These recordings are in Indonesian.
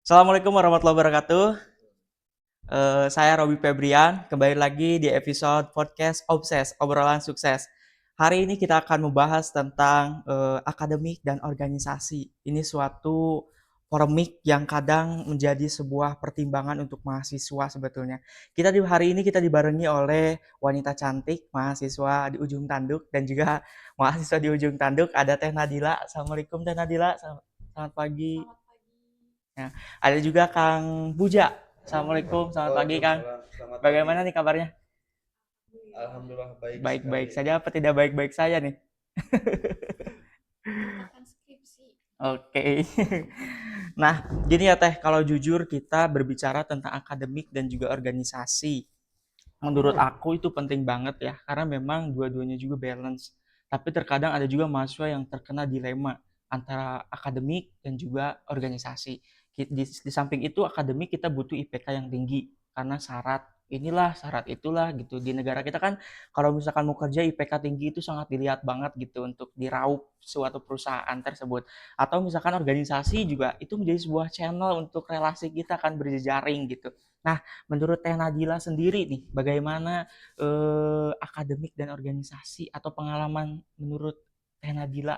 Assalamualaikum warahmatullahi wabarakatuh. Saya Robi Febrian, kembali lagi di episode podcast Obses, obrolan sukses. Hari ini kita akan membahas tentang akademik dan organisasi. Ini suatu polemik yang kadang menjadi sebuah pertimbangan untuk mahasiswa sebetulnya. Hari ini kita dibarengi oleh wanita cantik, mahasiswa di ujung tanduk dan juga mahasiswa di ujung tanduk ada Teh Nadila. Assalamualaikum Teh Nadila. Selamat pagi. Selamat pagi. Ya, ada juga Kang Puja. Assalamualaikum, selamat pagi Kang. Waalaikumsalam, selamat pagi. Bagaimana nih kabarnya? Alhamdulillah. Alhamdulillah baik Baik-baik sekali. saja apa tidak baik-baik saja nih? Mengerjakan skripsi. Oke. Nah, gini ya Teh, kalau jujur kita berbicara tentang akademik dan juga organisasi. Menurut aku itu penting banget ya, karena memang dua-duanya juga balance. Tapi terkadang ada juga mahasiswa yang terkena dilema antara akademik dan juga organisasi. Di samping itu akademik kita butuh IPK yang tinggi karena syarat inilah syarat itulah gitu. Di negara kita kan kalau misalkan mau kerja IPK tinggi itu sangat dilihat banget gitu untuk diraup suatu perusahaan tersebut. Atau misalkan organisasi juga itu menjadi sebuah channel untuk relasi kita kan berjejaring gitu. Nah, menurut Teh Nadila sendiri nih, bagaimana akademik dan organisasi atau pengalaman menurut Teh Nadila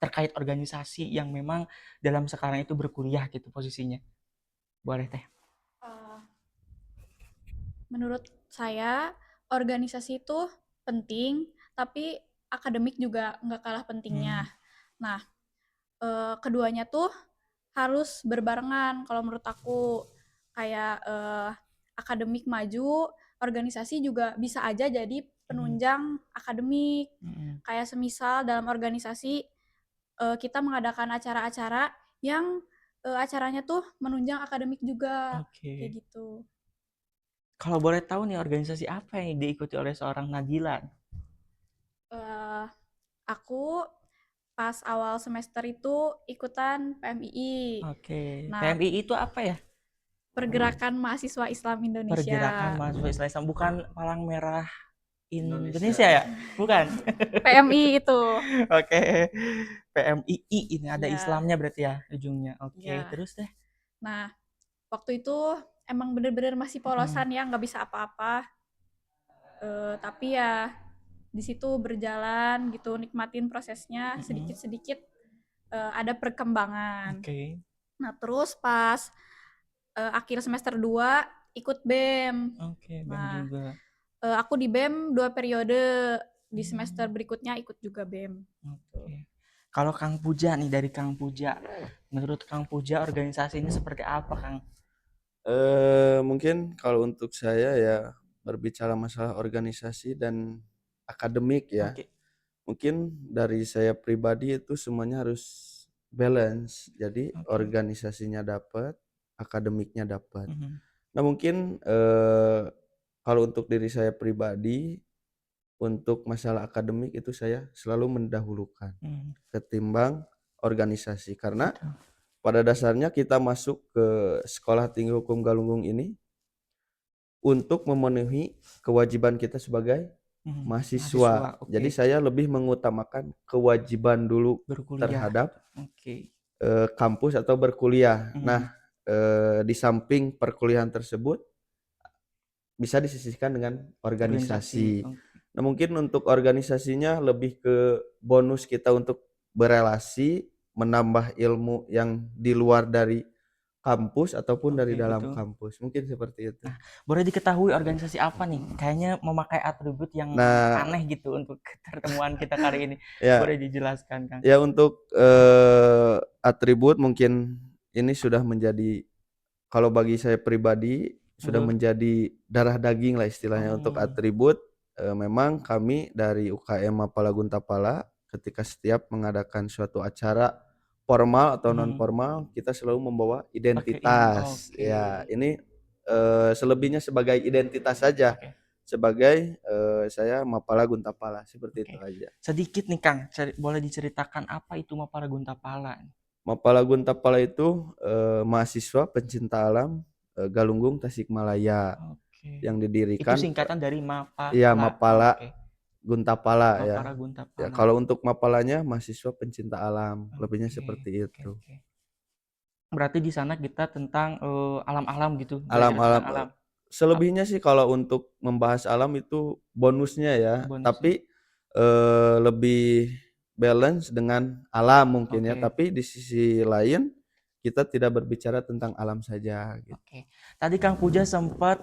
terkait organisasi yang memang dalam sekarang itu berkuliah gitu posisinya? Boleh Teh. Eh, Menurut saya, organisasi itu penting, tapi akademik juga nggak kalah Hmm. pentingnya. Nah, keduanya tuh harus berbarengan kalau menurut aku. Kayak akademik maju, organisasi juga bisa aja jadi Hmm. penunjang akademik. Hmm. Kayak semisal dalam organisasi kita mengadakan acara-acara yang acaranya tuh menunjang akademik juga, kayak Oke. gitu. Kalau boleh tahu nih organisasi apa yang diikuti oleh seorang Nadila? Eh, aku pas awal semester itu ikutan PMII. Oke. Nah, PMI itu apa ya? Pergerakan Mahasiswa Islam Pergerakan Indonesia. Mahasiswa Islam, bukan Palang Merah Indonesia Indonesia. ya? Bukan. PMI itu. Oke. PMII ini ada Ya, Islamnya berarti ya ujungnya. Oke, ya. terus deh. Nah, waktu itu emang bener-bener masih Mm-mm. polosan ya, nggak bisa apa-apa. Tapi ya di situ berjalan gitu, nikmatin prosesnya Mm-mm. sedikit-sedikit ada perkembangan. Oke. Nah, terus pas akhir semester 2 ikut BEM. Oke, BEM Nah, juga. aku di BEM 2 periode, di semester Hmm, berikutnya ikut juga BEM. Tuh. oke. Kalau Kang Puja nih, dari Kang Puja, menurut Kang Puja organisasi ini seperti apa, Kang? Mungkin kalau untuk saya ya berbicara masalah organisasi dan akademik ya. Oke. Mungkin dari saya pribadi itu semuanya harus balance. Jadi Oke. organisasinya dapat, akademiknya dapat. Mhm. Nah, mungkin kalau untuk diri saya pribadi untuk masalah akademik itu saya selalu mendahulukan Mhm. ketimbang organisasi karena Betul. pada dasarnya kita masuk ke Sekolah Tinggi Hukum Galunggung ini untuk memenuhi kewajiban kita sebagai Mhm. Mahasiswa, mahasiswa. oke. Jadi saya lebih mengutamakan kewajiban dulu Berkuliah. terhadap Oke. kampus atau berkuliah. Mhm. Nah, di samping perkuliahan tersebut bisa disisihkan dengan Organisasi. organisasi. Oke. Nah, mungkin untuk organisasinya lebih ke bonus kita untuk berelasi, menambah ilmu yang di luar dari kampus ataupun dari Oke, dalam betul. kampus. Mungkin seperti itu. Nah, boleh diketahui organisasi apa nih? Kayaknya memakai atribut yang Nah, aneh gitu untuk pertemuan kita kali ini. ya Boleh dijelaskan, Kang? ya untuk atribut mungkin ini sudah menjadi kalau bagi saya pribadi sudah Betul. menjadi darah daging lah istilahnya untuk Oh, atribut. Memang kami dari UKM Mapala Guntapala ketika setiap mengadakan suatu acara formal atau non mhm. formal kita selalu membawa Pakai ini. identitas. Oke. Ya, ini selebihnya sebagai identitas saja. Oke. Sebagai saya Mapala Guntapala seperti itu Oke. aja. Sedikit nih Kang, boleh diceritakan apa itu Mapara Guntapala? Mapala Guntapala itu mahasiswa pencinta alam Galunggung Tasikmalaya Oke. yang Itu didirikan singkatan dari ya Mapala. Mapala Oke. Guntapala ya. Mapara Ya Guntapala. kalau untuk Mapalanya mahasiswa pencinta alam, lebihnya Oke. seperti Oke. itu. Oke. Berarti di sana kita tentang alam-alam gitu, belajar Alam-alam, tentang alam. selebihnya sih kalau untuk membahas alam itu bonusnya ya, Bonusnya. tapi, lebih balance dengan alam mungkin ya, Oke. tapi di sisi lain kita tidak berbicara tentang alam saja gitu. Oke. Tadi Kang Puja sempat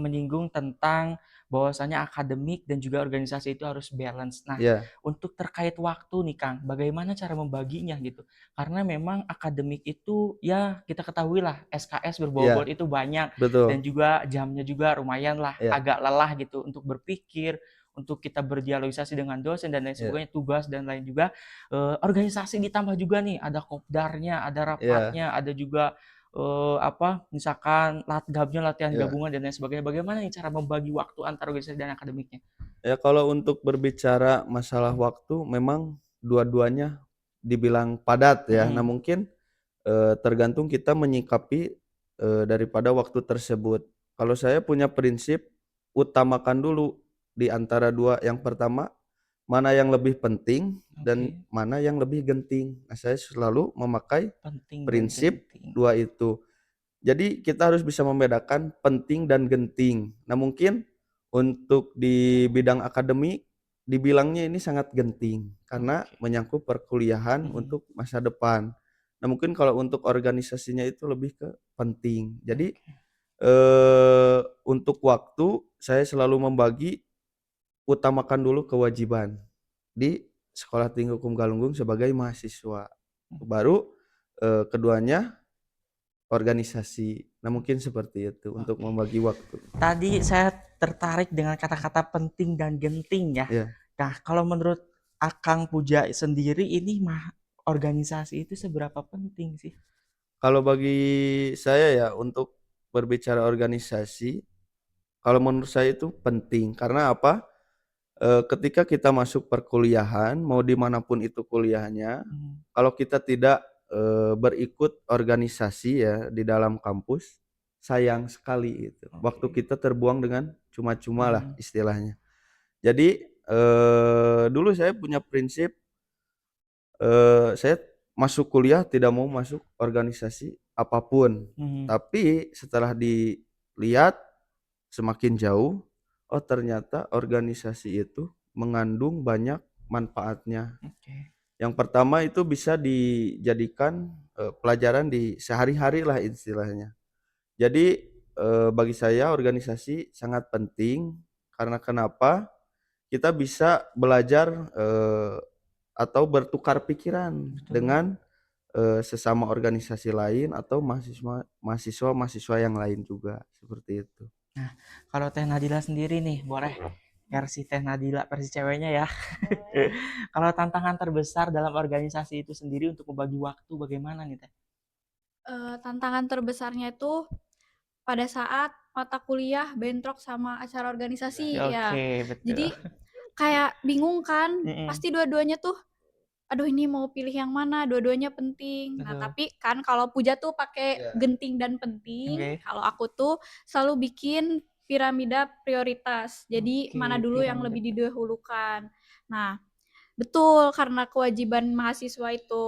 menyinggung tentang bahwasanya akademik dan juga organisasi itu harus balance. Nah, Iya, untuk terkait waktu nih Kang, bagaimana cara membaginya gitu? Karena memang akademik itu ya kita ketahui lah SKS berbobot iya, itu banyak dan betul, juga jamnya juga lumayan lah iya, agak lelah gitu untuk berpikir, untuk kita berdialogisasi dengan dosen dan lain iya, sebagainya, tugas dan lain juga organisasi ditambah juga nih ada kopdarnya, ada iya, rapatnya, ada juga misalkan latihan iya. gabungan dan lain sebagainya. Bagaimana nih cara membagi waktu antara organisasi dan akademiknya? Ya kalau untuk berbicara masalah waktu memang dua-duanya dibilang padat ya. Nah Mhm, mungkin, tergantung kita menyikapi, daripada waktu tersebut. Kalau saya punya prinsip, utamakan dulu di antara 2, yang pertama, mana yang lebih penting dan oke. mana yang lebih genting. Nah saya selalu memakai Penting dan prinsip genting. 2 itu. Jadi kita harus bisa membedakan penting dan genting. Nah mungkin untuk di bidang akademik dibilangnya ini sangat genting karena Oke. menyangkut perkuliahan Mhm, untuk masa depan. Nah mungkin kalau untuk organisasinya itu lebih ke penting. Jadi, oke. untuk waktu saya selalu membagi, utamakan dulu kewajiban di Sekolah Tinggi Hukum Galunggung sebagai mahasiswa. Baru, keduanya organisasi. Nah mungkin seperti itu untuk Oke. membagi waktu. Tadi saya tertarik dengan kata-kata penting dan genting ya. Ya, Nah, kalau menurut Akang Puja sendiri ini organisasi itu seberapa penting sih? kalau bagi saya ya untuk berbicara organisasi, kalau menurut saya itu penting karena apa, ketika kita masuk perkuliahan, mau di manapun itu kuliahnya, Mhm, kalau kita tidak, berikut organisasi ya di dalam kampus, sayang sekali itu. Waktu oke. kita terbuang dengan cuma-cuma lah Mhm, istilahnya. Jadi, dulu saya punya prinsip, saya masuk kuliah tidak mau masuk organisasi apapun, mhm. tapi setelah dilihat semakin jauh, oh ternyata organisasi itu mengandung banyak manfaatnya. Oke. Yang pertama itu bisa dijadikan, pelajaran di sehari-hari lah istilahnya. Jadi, bagi saya organisasi sangat penting karena kenapa, kita bisa belajar, atau bertukar pikiran Betul. dengan, sesama organisasi lain atau mahasiswa-mahasiswa yang lain juga, seperti itu. Nah, kalau Teh Nadila sendiri nih, boleh versi Teh Nadila versi ceweknya ya. Boleh. Kalau tantangan terbesar dalam organisasi itu sendiri untuk membagi waktu bagaimana nih Teh? Tantangan terbesarnya itu pada saat mata kuliah bentrok sama acara organisasi, ya. Oke, betul. Jadi kayak bingung kan, Mhm, pasti dua-duanya tuh, aduh ini mau pilih yang mana, dua-duanya penting. Nah, betul. tapi kan kalau Puja tuh pakai Iya. genting dan penting, Oke. kalau aku tuh selalu bikin piramida prioritas. Jadi Oke, mana dulu yang piramida. lebih didahulukan. Nah, betul, karena kewajiban mahasiswa itu.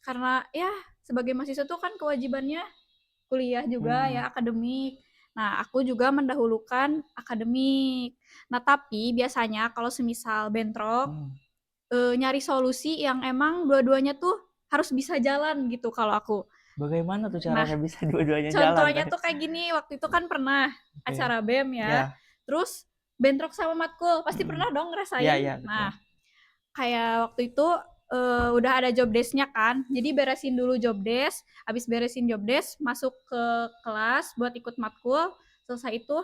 Karena ya sebagai mahasiswa tuh kan kewajibannya kuliah juga Mhm, ya, akademik. Nah, aku juga mendahulukan akademik. Nah, tapi biasanya kalau semisal bentrok, mhm. nyari solusi yang emang dua-duanya tuh harus bisa jalan gitu kalau aku. Bagaimana tuh Nah, caranya bisa dua-duanya jalan contohnya Teh? tuh kayak gini, waktu itu kan pernah Oke. acara BEM ya, Ya. terus bentrok sama matkul, pasti Mhm. pernah dong Iya ngerasain? iya, betul. Nah, kayak waktu itu, udah ada job desk-nya kan, jadi beresin dulu job desk, habis beresin job desk, masuk ke kelas buat ikut matkul, selesai itu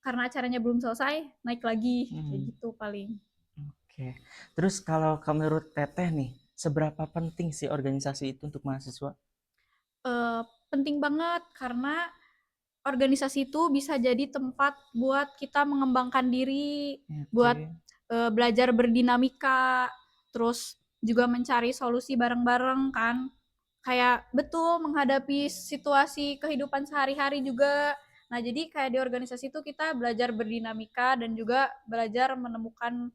karena acaranya belum selesai, naik lagi, kayak Mhm. gitu paling. Oke. Terus kalau menurut Teteh nih, seberapa penting sih organisasi itu untuk mahasiswa? Penting banget karena organisasi itu bisa jadi tempat buat kita mengembangkan diri, buat, Oke. belajar berdinamika, terus juga mencari solusi bareng-bareng kan. Kayak betul menghadapi situasi kehidupan sehari-hari juga. Nah, jadi kayak di organisasi itu kita belajar berdinamika dan juga belajar menemukan,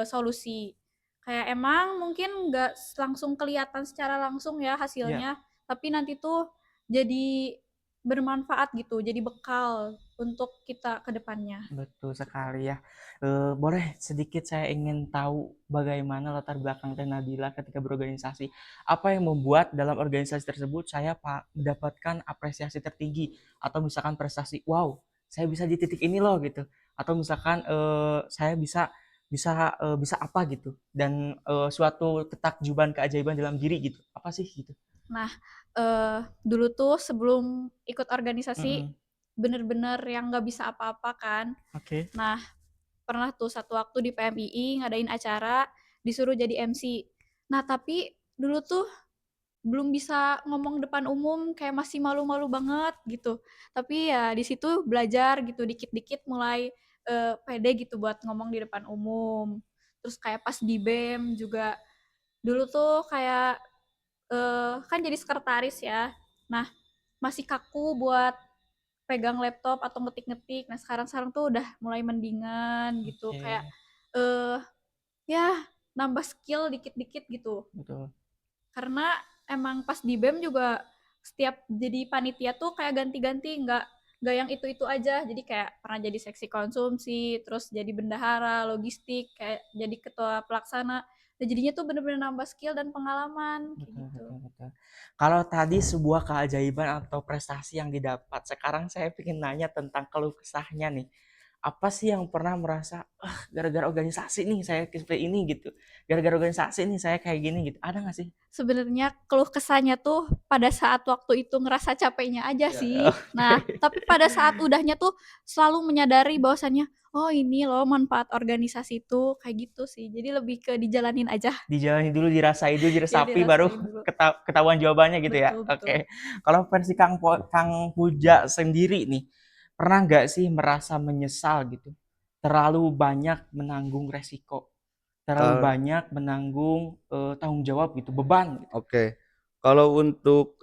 solusi. Kayak emang mungkin nggak langsung kelihatan secara langsung ya Iya. hasilnya, tapi nanti tuh jadi bermanfaat gitu, jadi bekal untuk kita ke depannya. Betul Gitu. sekali ya. Boleh sedikit saya ingin tahu bagaimana latar belakang Teh Nabila ketika berorganisasi. Apa yang membuat dalam organisasi tersebut saya mendapatkan apresiasi tertinggi atau misalkan prestasi, wow, saya bisa di titik ini loh gitu. Atau misalkan saya bisa bisa bisa apa gitu dan suatu ketakjuban keajaiban dalam diri gitu. Apa sih gitu? Nah, dulu tuh sebelum ikut organisasi, Mm-mm. bener-bener yang nggak bisa apa-apa kan. Oke. Nah, pernah tuh satu waktu di PMII ngadain acara, disuruh jadi MC. Nah, tapi dulu tuh belum bisa ngomong depan umum, kayak masih malu-malu banget gitu. Tapi ya di situ belajar gitu, dikit-dikit mulai pede gitu buat ngomong di depan umum. Terus kayak pas di BEM juga, dulu tuh kayak kan jadi sekretaris ya. Nah, masih kaku buat pegang laptop atau ngetik-ngetik. Nah, sekarang-sekarang tuh udah mulai mendingan gitu, kayak Oke, eh ya nambah skill dikit-dikit gitu. betul. Karena emang pas di BEM juga setiap jadi panitia tuh kayak ganti-ganti, nggak yang itu-itu aja. Jadi kayak pernah jadi seksi konsumsi, terus jadi bendahara, logistik, kayak jadi ketua pelaksana. Dan jadinya tuh bener-bener nambah skill dan pengalaman kayak Betul, gitu. betul, betul. Kalau tadi sebuah keajaiban atau prestasi yang didapat, sekarang saya ingin nanya tentang keluh kesahnya nih. Apa sih yang pernah merasa, ah gara-gara organisasi nih saya seperti ini gitu. Gara-gara organisasi nih saya kayak gini gitu. Ada nggak sih? Sebenarnya keluh kesahnya tuh pada saat waktu itu ngerasa capeknya aja Iya. sih. Nah, Oke. tapi pada saat udahnya tuh selalu menyadari bahwasannya, oh ini loh manfaat organisasi itu, kayak gitu sih. Jadi lebih ke dijalanin aja. Dijalani dulu, dirasain dulu, Ya diresapi baru dirasain dulu. ketahuan jawabannya gitu ya. Betul, betul. Oke. Kalau versi Kang Puja sendiri nih, pernah nggak sih merasa menyesal gitu? Terlalu banyak menanggung resiko, terlalu Kal banyak menanggung tanggung jawab gitu, beban gitu. Oke. Kalau untuk,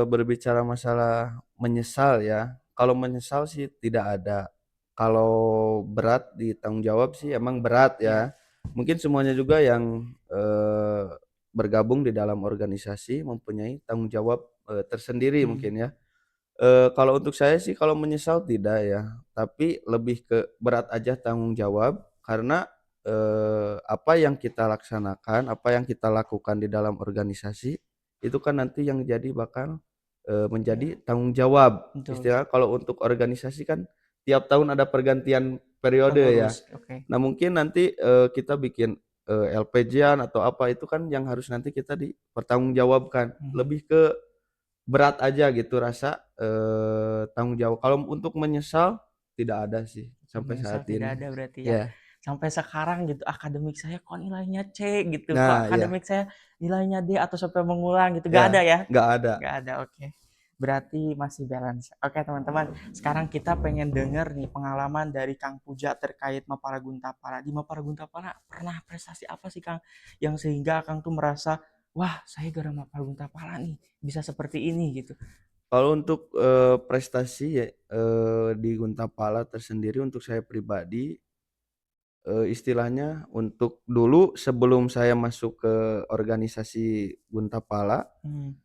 berbicara masalah menyesal ya, kalau menyesal sih tidak ada. Kalau berat di tanggung jawab sih emang berat Iya. ya. Mungkin semuanya juga yang, bergabung di dalam organisasi mempunyai tanggung jawab, tersendiri Hmm. mungkin ya. Kalau untuk saya sih kalau menyesal tidak ya, tapi lebih ke berat aja tanggung jawab karena, apa yang kita laksanakan, apa yang kita lakukan di dalam organisasi, itu kan nanti yang jadi bakal, Iya, menjadi tanggung jawab. betul. Istilah kalau untuk organisasi kan tiap tahun ada pergantian periode ya. Pengurus. Oke. Nah mungkin nanti, kita bikin, LPJ-an atau apa itu kan yang harus nanti kita dipertanggungjawabkan. Mhm. Lebih ke berat aja gitu rasa, tanggung jawab. Kalau untuk menyesal tidak ada sih sampai Menyesal saat tidak ini. ada berarti ya. Ya. Sampai sekarang gitu akademik saya kok nilainya C gitu, kok Nah iya, akademik saya nilainya D atau sampai mengulang gitu, ya gak ada ya? nggak ada. Gak ada, oke. Berarti masih balance. Oke teman-teman, sekarang kita pengen denger nih pengalaman dari Kang Puja terkait Mapara Guntapala. Di Mapara Guntapala pernah prestasi apa sih Kang? Yang sehingga Kang tuh merasa, wah saya gara Mapara Guntapala nih bisa seperti ini gitu. Kalau untuk, prestasi ya, di Guntapala tersendiri untuk saya pribadi, istilahnya untuk dulu sebelum saya masuk ke organisasi Guntapala, Hmm,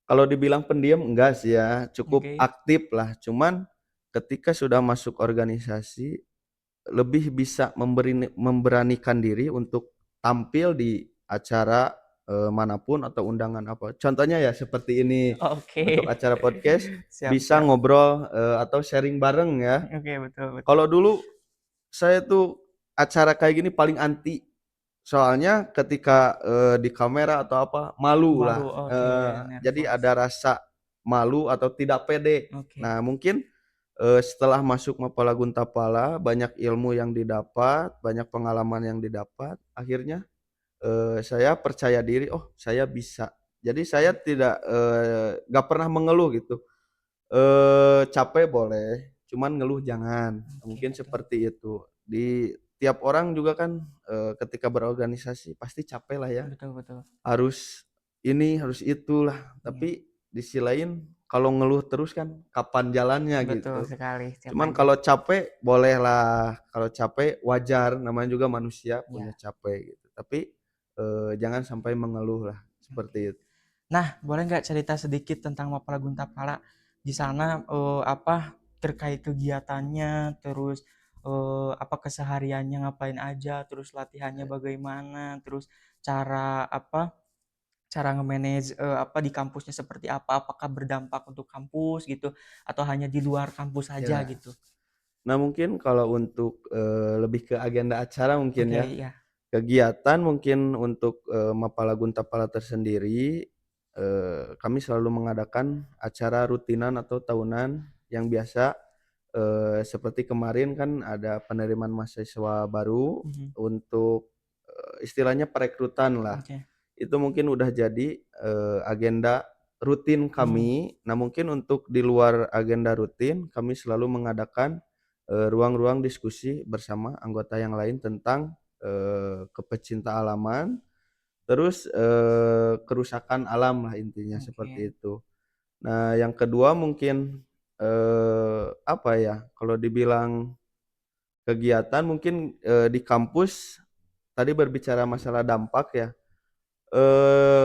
kalau dibilang pendiam enggak sih ya, cukup oke. aktif lah. Cuman ketika sudah masuk organisasi lebih bisa memberanikan diri untuk tampil di acara, manapun atau undangan apa. Contohnya ya seperti ini, Oke. untuk acara podcast Siap, bisa siap. ngobrol, atau sharing bareng ya. Oke, betul, betul. Kalau dulu saya tuh acara kayak gini paling anti, soalnya ketika, di kamera atau apa, malu Malu, lah, oke, jadi nervous. ada rasa malu atau tidak pede. Oke, Nah mungkin setelah masuk Mapala Guntapala, banyak ilmu yang didapat, banyak pengalaman yang didapat, akhirnya, saya percaya diri, "Oh, saya bisa." Jadi saya oke, tidak, nggak pernah mengeluh gitu, capek boleh, cuman ngeluh jangan, oke, mungkin betul. seperti itu. Di tiap orang juga kan, ketika berorganisasi pasti capek lah ya, Betul, betul. harus ini, harus itulah, Iya, tapi di sisi lain kalau ngeluh terus kan kapan jalannya betul gitu. sekali. Siap Cuman aja. kalau capek bolehlah, kalau capek wajar, namanya juga manusia punya Ya, capek gitu. Tapi, jangan sampai mengeluh lah, oke. seperti itu. Nah, boleh nggak cerita sedikit tentang Mapala Guntapala di sana, apa terkait kegiatannya, terus apa kesehariannya ngapain aja, terus latihannya bagaimana, terus cara apa cara nge-manage apa di kampusnya seperti apa, apakah berdampak untuk kampus gitu atau hanya di luar kampus aja Ya. gitu. Nah, mungkin kalau untuk, lebih ke agenda acara mungkin Oke, ya, ya. kegiatan mungkin untuk, Mapala Guntapala tersendiri, kami selalu mengadakan acara rutinan atau tahunan yang biasa, seperti kemarin kan ada penerimaan mahasiswa baru Mhm. untuk, istilahnya perekrutan lah. Oke. Itu mungkin udah jadi, agenda rutin Hmm, kami. Nah, mungkin untuk di luar agenda rutin, kami selalu mengadakan, ruang-ruang diskusi bersama anggota yang lain tentang, kepecinta alaman, terus, kerusakan alam lah intinya seperti oke. itu. Nah, yang kedua mungkin, apa ya, kalau dibilang kegiatan mungkin, di kampus tadi berbicara masalah dampak ya.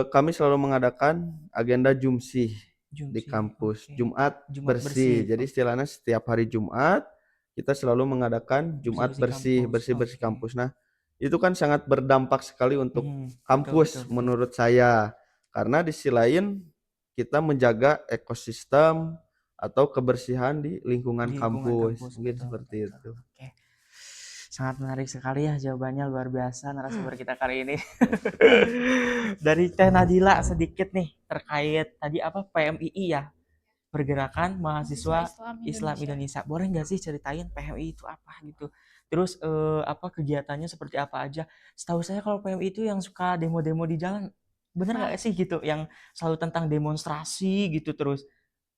Kami selalu mengadakan agenda Jumsih di Jumsi, kampus, oke. Jumat Jumat bersih. bersih, Jadi oke. istilahnya setiap hari Jumat, kita selalu mengadakan Jumat Bersih-bersih bersih, kampus, bersih-bersih oke. kampus. Nah, itu kan sangat berdampak sekali untuk Mhm, betul betul kampus betul. menurut saya. Karena di sisi lain kita menjaga ekosistem atau kebersihan di lingkungan Di lingkungan kampus, kampus, mungkin betul seperti betul. itu. Oke. Sangat menarik sekali ya jawabannya, luar biasa narasumber kita kali ini. Dari Teh Nadila sedikit nih terkait tadi apa PMII ya, Pergerakan Mahasiswa Mahasiswa Islam Islam Indonesia. Indonesia. Boleh nggak sih ceritain PMI itu apa gitu? Terus apa kegiatannya seperti apa aja? Setahu saya kalau PMI itu yang suka demo-demo di jalan, bener Nah, nggak sih gitu? Yang selalu tentang demonstrasi gitu terus.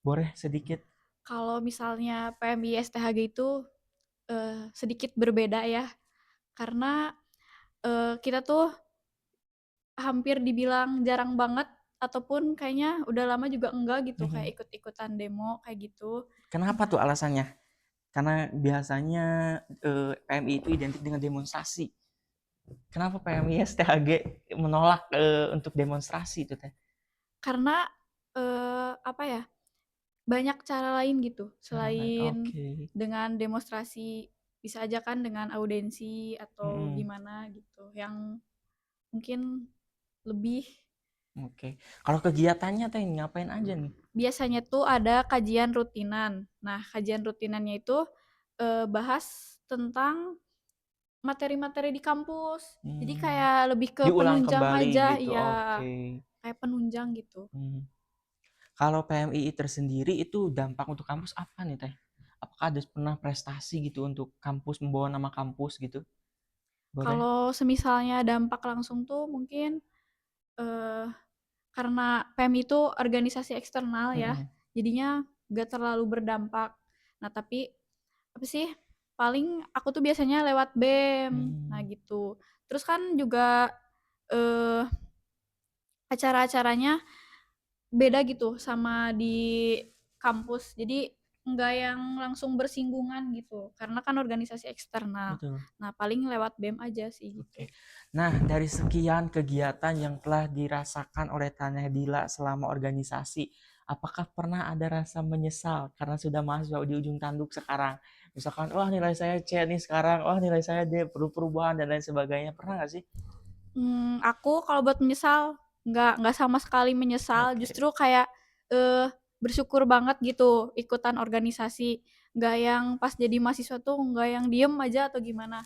Boleh sedikit? kalau misalnya PMI STHG itu sedikit berbeda ya, karena kita tuh hampir dibilang jarang banget ataupun kayaknya udah lama juga enggak gitu kayak Mhm. ikut-ikutan demo kayak gitu. Kenapa Nah, tuh alasannya? Karena biasanya PMI itu identik dengan demonstrasi. Kenapa PMI STHG menolak untuk demonstrasi itu teh? karena apa ya, banyak cara lain gitu Cara lain. selain Oke. dengan demonstrasi, bisa aja kan dengan audensi atau Mm-mm. gimana gitu yang mungkin lebih. Oke. Kalau kegiatannya teh ngapain aja nih? Biasanya tuh ada kajian rutinan. Nah, kajian rutinannya itu bahas tentang materi-materi di kampus. Jadi Hmm, kayak lebih ke diulang penunjang kembali aja, gitu. iya, Oke. kayak penunjang gitu. Hmm. Kalau PMII tersendiri itu dampak untuk kampus apa nih teh? Apakah ada pernah prestasi gitu untuk kampus membawa nama kampus gitu? Boleh? Kalau semisalnya dampak langsung tuh mungkin eh, karena PMI itu organisasi eksternal ya, Mm-mm. jadinya gak terlalu berdampak. Nah, tapi apa sih? Paling aku tuh biasanya lewat BEM. Nah, Hmm. gitu. Terus kan juga eh acara-acaranya beda gitu sama di kampus. Jadi nggak yang langsung bersinggungan gitu, karena kan organisasi eksternal. Betul. Nah, paling lewat BEM aja sih gitu. Oke. Nah, dari sekian kegiatan yang telah dirasakan oleh Tanya Dila selama organisasi, apakah pernah ada rasa menyesal karena sudah mahasiswa di ujung tanduk sekarang? Misalkan, wah nilai saya C nih sekarang, wah nilai saya D, perlu perubahan dan lain sebagainya. Pernah nggak sih? Aku kalau buat menyesal, nggak sama sekali menyesal, Oke. justru kayak, bersyukur banget gitu ikutan organisasi. Nggak yang pas jadi mahasiswa tuh nggak yang diem aja atau gimana,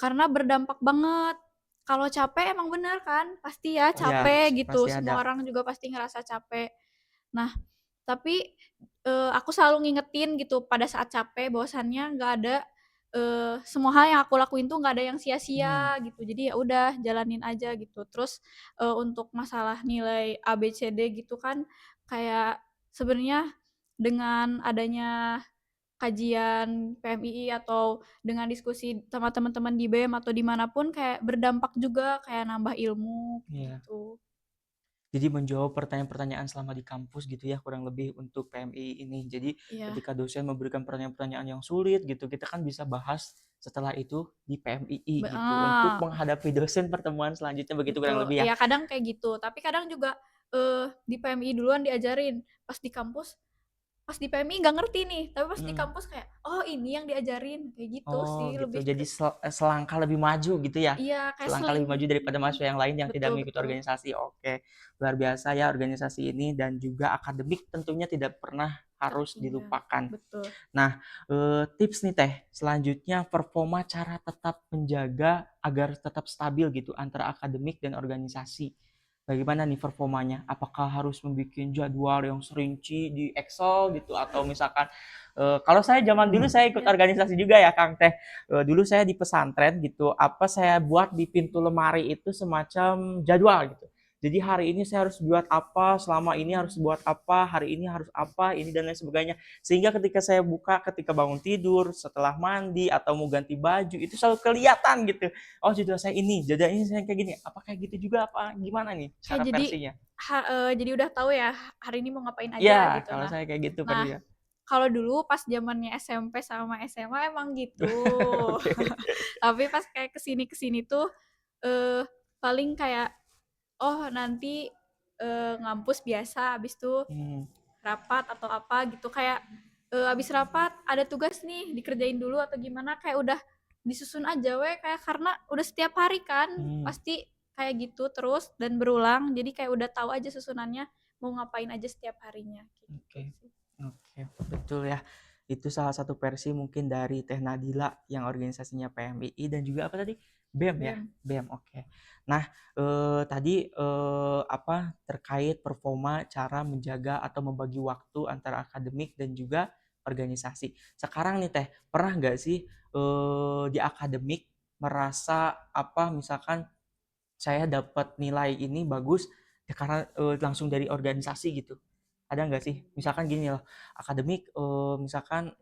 karena berdampak banget. Kalau capek emang bener kan, pasti ya Oh ya, capek gitu, pasti ada. semua orang juga pasti ngerasa capek. Nah, tapi, aku selalu ngingetin gitu pada saat capek bahwasannya nggak ada, semua hal yang aku lakuin tuh nggak ada yang Hmm, sia-sia gitu. Jadi ya udah jalanin aja gitu. Terus, untuk masalah nilai A, B, C, D gitu kan kayak sebenarnya dengan adanya kajian PMII atau dengan diskusi sama teman-teman di BEM atau dimanapun kayak berdampak juga, kayak nambah ilmu iya. gitu. Jadi menjawab pertanyaan-pertanyaan selama di kampus gitu ya, kurang lebih untuk PMI ini. Jadi Iya, ketika dosen memberikan pertanyaan-pertanyaan yang sulit gitu, kita kan bisa bahas setelah itu di PMII gitu untuk menghadapi dosen pertemuan selanjutnya begitu kurang betul. lebih ya. Iya kadang kayak gitu, tapi kadang juga, di PMI duluan diajarin, pas di PMI nggak ngerti nih, tapi pas di Hmm. kampus kayak, "Oh ini yang diajarin," kayak gitu Oh sih, gitu. lebih Jadi ke selangkah lebih maju gitu ya? iya, kayak Selangkah lebih maju daripada mahasiswa yang lain yang tidak betul mengikuti betul, organisasi. Oke, luar biasa ya organisasi ini dan juga akademik tentunya tidak pernah harus iya, dilupakan. betul. Nah, tips nih Teh, selanjutnya performa cara tetap menjaga agar tetap stabil gitu antara akademik dan organisasi. Bagaimana nih performanya? Apakah harus membuat jadwal yang serinci di Excel gitu atau misalkan kalau saya zaman dulu saya ikut Iya. organisasi juga ya Kang Teh. Dulu saya di pesantren gitu, apa saya buat di pintu lemari itu semacam jadwal gitu. Jadi hari ini saya harus buat apa, selama ini harus buat apa, hari ini harus apa, ini dan lain sebagainya. Sehingga ketika saya buka, ketika bangun tidur, setelah mandi atau mau ganti baju, itu selalu kelihatan gitu. Oh jadwal saya ini, jadwal ini saya kayak gini. Apa kayak gitu juga apa gimana nih Kayak cara versinya? jadi udah tahu ya hari ini mau ngapain Ya, aja gitu. kalau saya kayak gitu kan Nah dia. kalau dulu pas zamannya SMP sama SMA emang gitu. Oke. Tapi pas kayak kesini tuh, eee, paling kayak, oh nanti, ngampus biasa, habis itu Hmm, rapat atau apa gitu, kayak, habis rapat ada tugas nih dikerjain dulu atau gimana, kayak udah disusun aja kayak karena udah setiap hari kan, hmm. pasti kayak gitu terus dan berulang, jadi kayak udah tahu aja susunannya mau ngapain aja setiap harinya, kayak gitu Oke, sih. oke, betul ya. Itu salah satu versi mungkin dari Teh Nadila yang organisasinya PMII dan juga apa tadi? BEM ya? BEM. BEM, oke. Nah, tadi apa terkait performa cara menjaga atau membagi waktu antara akademik dan juga organisasi. Sekarang nih Teh, pernah nggak sih di akademik merasa apa misalkan saya dapat nilai ini bagus ya karena langsung dari organisasi gitu. Ada nggak sih? Misalkan gini loh, akademik misalkan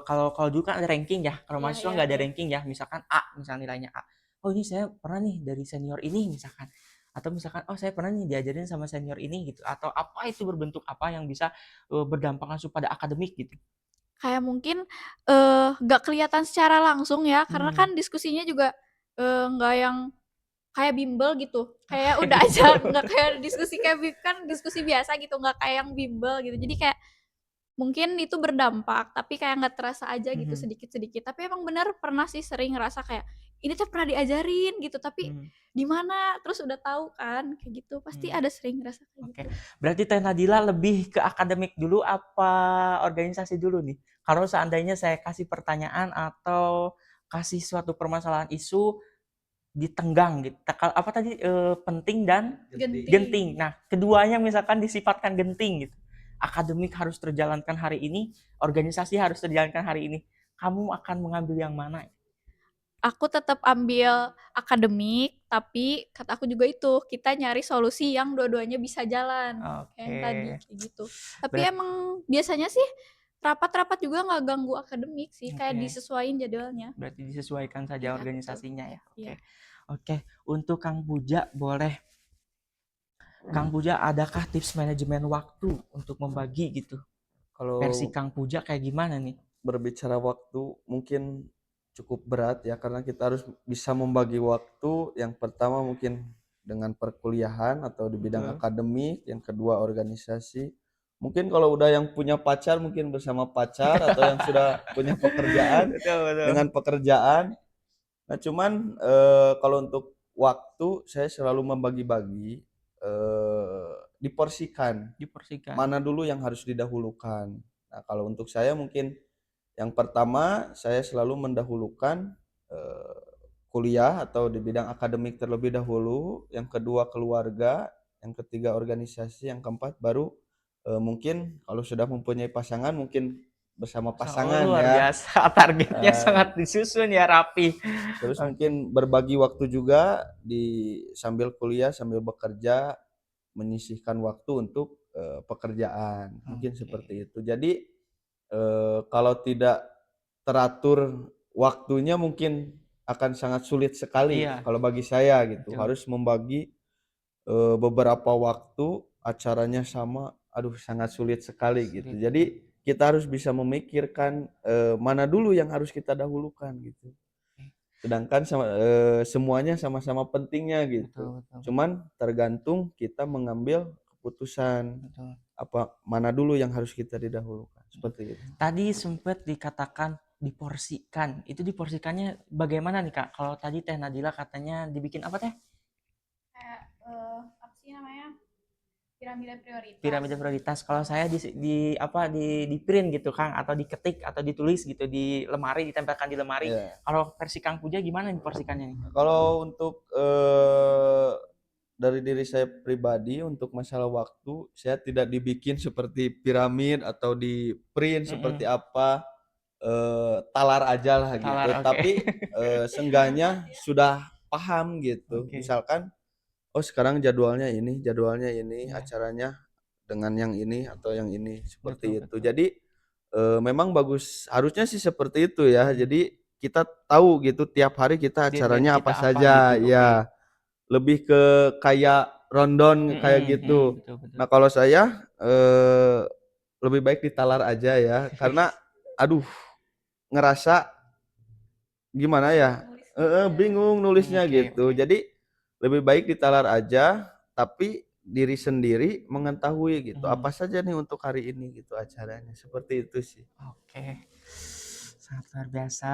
kalau kalau dulu kan ada ranking ya, kalau Iya mahasiswa iya nggak ada iya. ranking ya, misalkan A, misalnya nilainya A. Oh ini saya pernah nih dari senior ini misalkan. Atau misalkan, oh saya pernah nih diajarin sama senior ini gitu. Atau apa itu berbentuk apa yang bisa berdampak langsung pada akademik gitu. Kayak mungkin, nggak kelihatan secara langsung ya, karena Hmm, kan diskusinya juga, nggak yang kayak bimbel gitu, kayak kayak udah gitu. aja nggak kayak diskusi kayak kan diskusi biasa gitu, nggak kayak yang bimbel gitu. Jadi kayak mungkin itu berdampak, tapi kayak nggak terasa aja gitu Mhm, sedikit-sedikit. Tapi emang bener pernah sih sering ngerasa kayak, "Ini tuh pernah diajarin," gitu, "tapi hmm, di mana?" Terus udah tahu kan, kayak gitu. Pasti hmm. ada sering ngerasa kayak Oke, gitu. berarti Teh Nadila lebih ke akademik dulu apa organisasi dulu nih? Kalau seandainya saya kasih pertanyaan atau kasih suatu permasalahan isu ditenggang gitu. Apa tadi penting dan Genting. genting. Nah, keduanya misalkan disifatkan genting gitu. Akademik harus terjalankan hari ini, organisasi harus terjalankan hari ini. Kamu akan mengambil yang mana? Aku tetap ambil akademik, tapi kata aku juga itu, kita nyari solusi yang dua-duanya bisa jalan, kayak yang Oke. tadi, kayak gitu. Tapi Berat emang biasanya sih rapat-rapat juga nggak ganggu akademik sih, kayak oke. disesuaiin jadwalnya. Berarti disesuaikan saja Iya, betul. organisasinya ya. Oke. Iya. Oke, untuk Kang Puja boleh Kang Puja, adakah tips manajemen waktu untuk membagi gitu? Versi Kalau Kang Puja kayak gimana nih? berbicara waktu mungkin cukup berat ya karena kita harus bisa membagi waktu. Yang pertama mungkin dengan perkuliahan atau di bidang Betul. akademik, yang kedua organisasi. Mungkin kalau udah yang punya pacar mungkin bersama pacar atau yang sudah punya pekerjaan Betul, betul. dengan pekerjaan. Nah, cuman kalau untuk waktu saya selalu membagi-bagi, diporsikan, Diporsikan. mana dulu yang harus didahulukan. Nah, kalau untuk saya mungkin yang pertama, saya selalu mendahulukan eh, kuliah atau di bidang akademik terlebih dahulu, yang kedua keluarga, yang ketiga organisasi, yang keempat baru mungkin kalau sudah mempunyai pasangan mungkin bersama Oh, pasangan luar ya. biasa. Targetnya Eh, sangat disusun ya, rapi. Terus Oke. mungkin berbagi waktu juga di sambil kuliah, sambil bekerja, menyisihkan waktu untuk pekerjaan, mungkin Oke. seperti itu. Jadi kalau tidak teratur waktunya mungkin akan sangat sulit sekali Iya, kalau bagi saya gitu. betul. Harus membagi, beberapa waktu, acaranya sama, aduh sangat sulit sekali gitu. Sulit ya. Jadi kita harus bisa memikirkan, mana dulu yang harus kita dahulukan gitu. Sedangkan semuanya sama-sama pentingnya gitu. Betul, betul, Cuman tergantung kita mengambil keputusan betul. apa mana dulu yang harus kita didahulukan seperti itu. Tadi sempat dikatakan diporsikan. Itu diporsikannya bagaimana nih Kak? Kalau tadi Teh Nadila katanya dibikin apa Teh? Kayak apa sih namanya? Piramida prioritas. Piramida prioritas. Kalau saya di print gitu Kang, atau diketik atau ditulis gitu di lemari, ditempelkan di lemari. Ya. Kalau versi Kang Puja gimana nih porsikannya nih? Kalau untuk dari diri saya pribadi untuk masalah waktu, saya tidak dibikin seperti piramid atau di print seperti apa, talar aja lah gitu. Talar, oke. Tapi seenggaknya sudah paham gitu. Oke. Misalkan, oh sekarang jadwalnya ini, Ya, acaranya dengan yang ini atau yang ini betul, seperti itu. betul. Jadi memang bagus, harusnya sih seperti itu ya. Hmm. Jadi kita tahu gitu tiap hari kita Deadline acaranya kita apa apa gitu, saja, oke. ya. Lebih ke kayak rundown kayak gitu. Betul, betul. Nah, kalau saya lebih baik ditalar aja ya, karena aduh ngerasa gimana ya, bingung nulisnya Oke, gitu. oke. Jadi lebih baik ditalar aja, tapi diri sendiri mengetahui gitu, Hmm. apa saja nih untuk hari ini gitu acaranya, seperti itu sih. Oke, sangat luar biasa.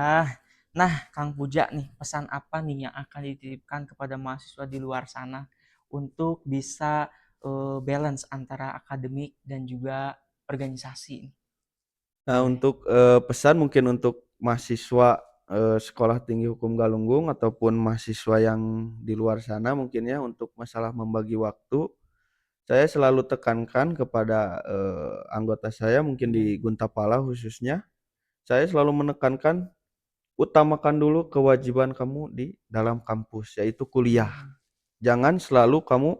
Nah, Kang Puja nih, pesan apa nih yang akan dititipkan kepada mahasiswa di luar sana untuk bisa balance antara akademik dan juga organisasi? Nah, Boleh. untuk pesan mungkin untuk mahasiswa Sekolah Tinggi Hukum Galunggung ataupun mahasiswa yang di luar sana mungkin ya untuk masalah membagi waktu, saya selalu tekankan kepada anggota saya mungkin di Guntapala khususnya, saya selalu menekankan utamakan dulu kewajiban kamu di dalam kampus yaitu kuliah. Jangan selalu kamu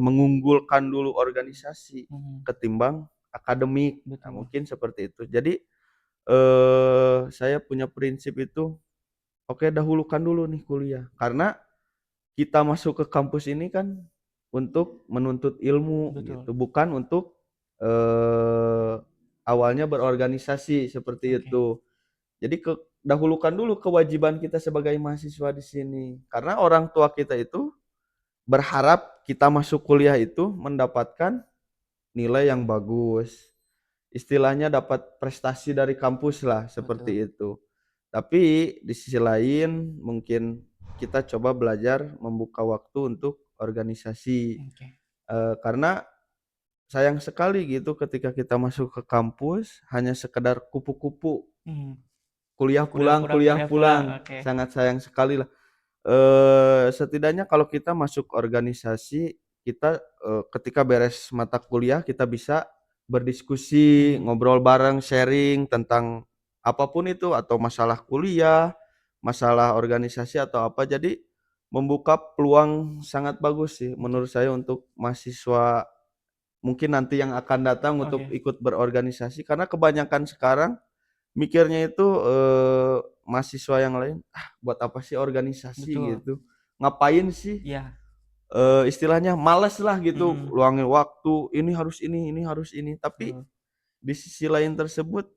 mengunggulkan dulu organisasi ketimbang akademik. Nah, Betul. mungkin seperti itu. Jadi saya punya prinsip itu, oke dahulukan dulu nih kuliah. Karena kita masuk ke kampus ini kan untuk menuntut ilmu Betul. gitu, bukan untuk awalnya berorganisasi seperti Oke. itu. Jadi dahulukan dulu kewajiban kita sebagai mahasiswa di sini. Karena orang tua kita itu berharap kita masuk kuliah itu mendapatkan nilai yang bagus. Istilahnya dapat prestasi dari kampus lah Betul. seperti itu. Tapi di sisi lain mungkin kita coba belajar membuka waktu untuk organisasi. Oke. Karena sayang sekali gitu ketika kita masuk ke kampus hanya sekedar kupu-kupu, kuliah Kuliah pulang. pulang. Oke. Sangat sayang sekali lah. Setidaknya kalau kita masuk organisasi, kita ketika beres mata kuliah kita bisa berdiskusi, ngobrol bareng, sharing tentang apapun itu atau masalah kuliah, masalah organisasi atau apa. Jadi membuka peluang sangat bagus sih menurut saya untuk mahasiswa mungkin nanti yang akan datang untuk Oke. ikut berorganisasi karena kebanyakan sekarang mikirnya itu mahasiswa yang lain, "Ah, buat apa sih organisasi Betul. gitu? Ngapain sih?" Iya. Istilahnya males lah gitu, Mm-mm. luangin waktu, ini harus ini. Tapi Betul. di sisi lain tersebut,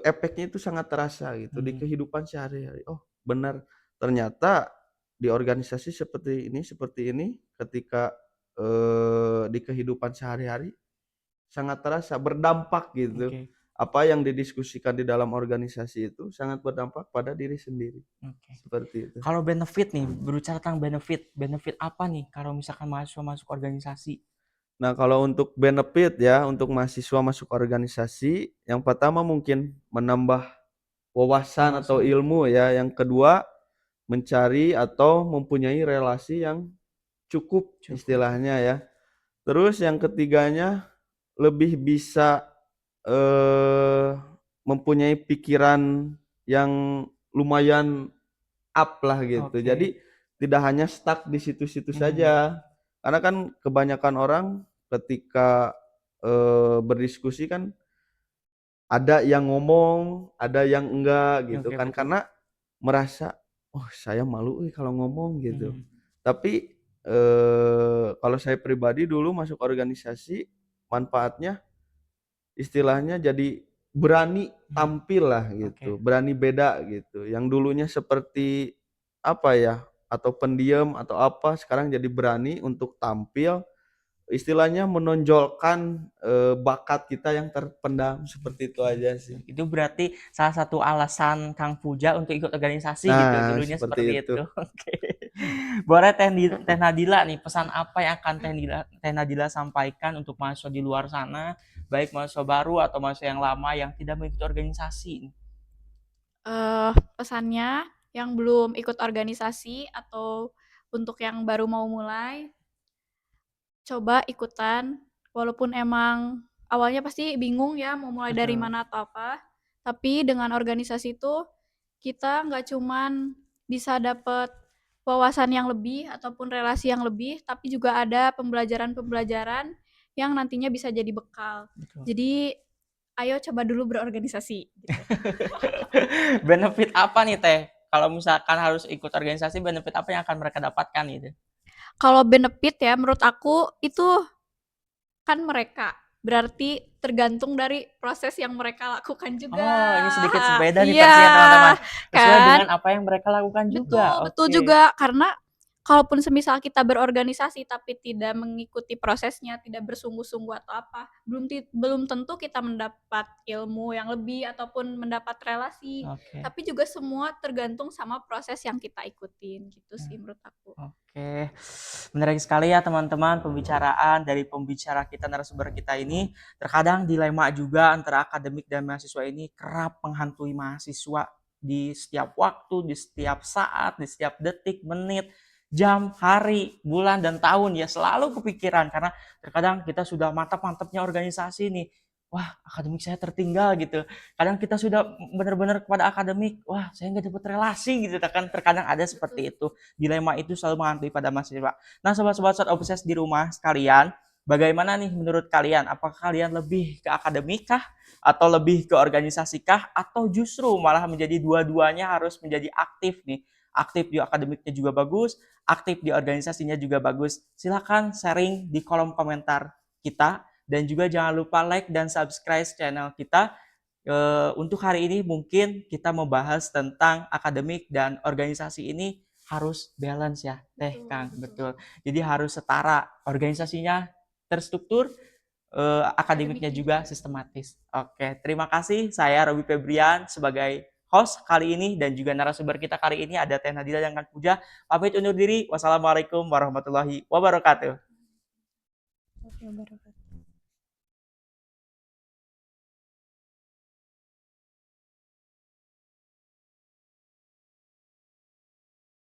efeknya itu sangat terasa gitu di Hmm. kehidupan sehari-hari. Oh, benar, ternyata di organisasi seperti ini, ketika, di kehidupan sehari-hari sangat terasa, berdampak gitu. Oke. Apa yang didiskusikan di dalam organisasi itu sangat berdampak pada diri sendiri, Oke. seperti itu. Kalau benefit nih, berbicara tentang benefit apa nih kalau misalkan mahasiswa masuk organisasi? Nah, kalau untuk benefit ya, untuk mahasiswa masuk organisasi, yang pertama mungkin menambah wawasan atau Wawasan. ilmu ya, yang kedua mencari atau mempunyai relasi yang cukup Cukup. istilahnya ya. Terus yang ketiganya lebih bisa mempunyai pikiran yang lumayan up lah gitu. Oke. Jadi tidak hanya stuck di situ-situ saja. Karena kan kebanyakan orang ketika berdiskusi kan ada yang ngomong, ada yang enggak gitu Oke, kan betul. karena merasa oh saya malu kalau ngomong gitu. Hmm. Tapi kalau saya pribadi dulu masuk organisasi manfaatnya istilahnya jadi berani tampil lah gitu, Oke. berani beda gitu. Yang dulunya seperti apa ya, atau pendiam atau apa, sekarang jadi berani untuk tampil, istilahnya menonjolkan, bakat kita yang terpendam, seperti itu aja sih. Itu berarti salah satu alasan Kang Puja untuk ikut organisasi gitu, Nah, dulunya seperti seperti itu. itu. Oke. Boleh Teh Nadila nih, pesan apa yang akan Teh Nadila sampaikan untuk mahasiswa di luar sana, baik mahasiswa baru atau mahasiswa yang lama yang tidak mengikuti organisasi? Pesannya yang belum ikut organisasi atau untuk yang baru mau mulai, coba ikutan, walaupun emang awalnya pasti bingung ya mau mulai dari Betul. mana atau apa, tapi dengan organisasi itu kita nggak cuman bisa dapet wawasan yang lebih ataupun relasi yang lebih, tapi juga ada pembelajaran-pembelajaran yang nantinya bisa jadi bekal. Betul. Jadi, ayo coba dulu berorganisasi gitu. Benefit apa nih Teh? Kalau misalkan harus ikut organisasi, benefit apa yang akan mereka dapatkan gitu? Kalau benefit ya menurut aku itu kan mereka, berarti tergantung dari proses yang mereka lakukan juga. Oh, ini sedikit beda nih Iya, versinya teman-teman. Sesuai kan? dengan apa yang mereka lakukan juga. Betul, betul Oke. juga. Karena kalaupun semisal kita berorganisasi tapi tidak mengikuti prosesnya, tidak bersungguh-sungguh atau apa, belum tentu kita mendapat ilmu yang lebih ataupun mendapat relasi. Oke. Tapi juga semua tergantung sama proses yang kita ikutin, gitu sih menurut aku. Oke, menarik sekali ya teman-teman pembicaraan dari pembicara kita narasumber kita ini. Terkadang dilema juga antara akademik dan mahasiswa ini kerap menghantui mahasiswa di setiap waktu, di setiap saat, di setiap detik, menit, jam, hari, bulan, dan tahun ya selalu kepikiran karena terkadang kita sudah mantap-mantapnya organisasi nih. Wah, akademik saya tertinggal gitu. Kadang kita sudah benar-benar kepada akademik, wah saya nggak dapat relasi gitu kan. Terkadang ada seperti itu. Dilema itu selalu menghantui pada mahasiswa. Nah, sobat-sobat Sobat Obses di rumah sekalian, bagaimana nih menurut kalian? Apakah kalian lebih ke akademik kah? Atau lebih ke organisasi kah? Atau justru malah menjadi dua-duanya harus menjadi aktif nih? Aktif di akademiknya juga bagus, aktif di organisasinya juga bagus. Silahkan sharing di kolom komentar kita. Dan juga jangan lupa like dan subscribe channel kita. Untuk hari ini mungkin kita membahas tentang akademik dan organisasi ini harus balance ya Teh Kang, betul. Jadi harus setara, organisasinya terstruktur, akademiknya juga sistematis. Oke, terima kasih. Saya Robi Febrian sebagai host kali ini dan juga narasumber kita kali ini ada Teh Nadila dan Kang Puja. Pamit undur diri. Wassalamualaikum warahmatullahi wabarakatuh. Oke,